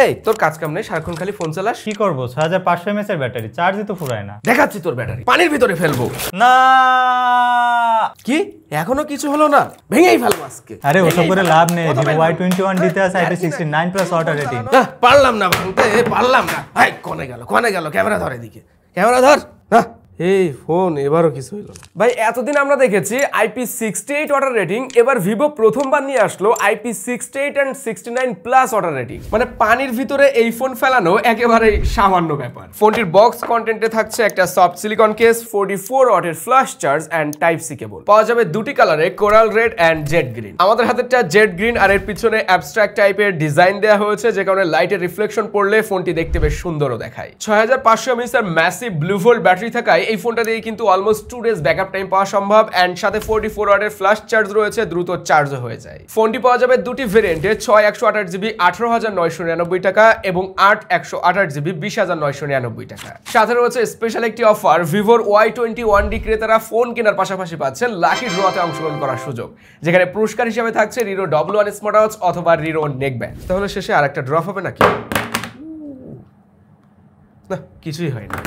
এই তোর কাজ কাম নেই, সারাক্ষণ খালি ফোন চালাস। কি করবো, 6500 mAh এর ব্যাটারি, চার্জই তো ফুরায় না। দেখাচ্ছি তোর ব্যাটারি, পানির ভিতরে ফেলবো। না কি এখনো কিছু হলো না? ভেঙেই ফেলবো আজকে। আরে ওসব করে লাভ নেই, Vivo Y21 দিতে আছে IP69 প্লাস ওয়াটার রেটিং। পারলাম না ভাঙতে, পারলাম না। ভাই কোনে গেল ক্যামেরা ধর, এদিকে ক্যামেরা ধর। না এই ফোন এবারও কিছু হইল না ভাই। এতদিন আমরা দেখেছি IP68 ওয়াটার রেটিং, এবার ভিভো প্রথমবার নিয়ে আসলো IP68 and 69 plus water rating. মানে পানির ভিতরে এই ফোন ফেলানো একেবারে সামান্য ব্যাপার। ফোনটির বক্স কন্টেন্টে থাকছে একটা সফট সিলিকন কেস, 44 ওয়াটের flash charge and type C cable. পাওয়া যাবে দুটি কালারে, coral red and jade green. আমাদের হাতেরটা জেড গ্রিন, আর এর পিছনে অ্যাবস্ট্রাক্ট টাইপের ডিজাইন দেওয়া হয়েছে, যে কারণে লাইটের রিফ্লেকশন পড়লে ফোনটি দেখতে বেশ সুন্দরও দেখায়। 6500 mAh এর ম্যাসিভ ব্লু ভোল্ট ব্যাটারি থাকায় এই ফোনটা দিয়ে কিন্তু অলমোস্ট 2 ডেজ ব্যাকআপ টাইম পাওয়া সম্ভব, এন্ড সাথে 44 ওয়াটের ফ্ল্যাশ চার্জ রয়েছে, দ্রুত চার্জও হয়ে যায়। ফোনটি পাওয়া যাবে দুটি ভেরিয়েন্টে, 6128GB 18999 টাকা এবং 8128GB 20999 টাকা। সাথে রয়েছে স্পেশাল একটি অফার, ভিভোর Y21D ক্রেতারা ফোন কেনার পাশাপাশি পাচ্ছেন লাকি ড্রতে অংশগ্রহণ করার সুযোগ, যেখানে পুরস্কার হিসেবে থাকছে রিরো W1 স্মার্ট ওয়াচ অথবা রিরো নেক ব্যান্ড। তাহলে শেষে আরেকটা ড্রপ হবে নাকি? না, কিছুই হয় না।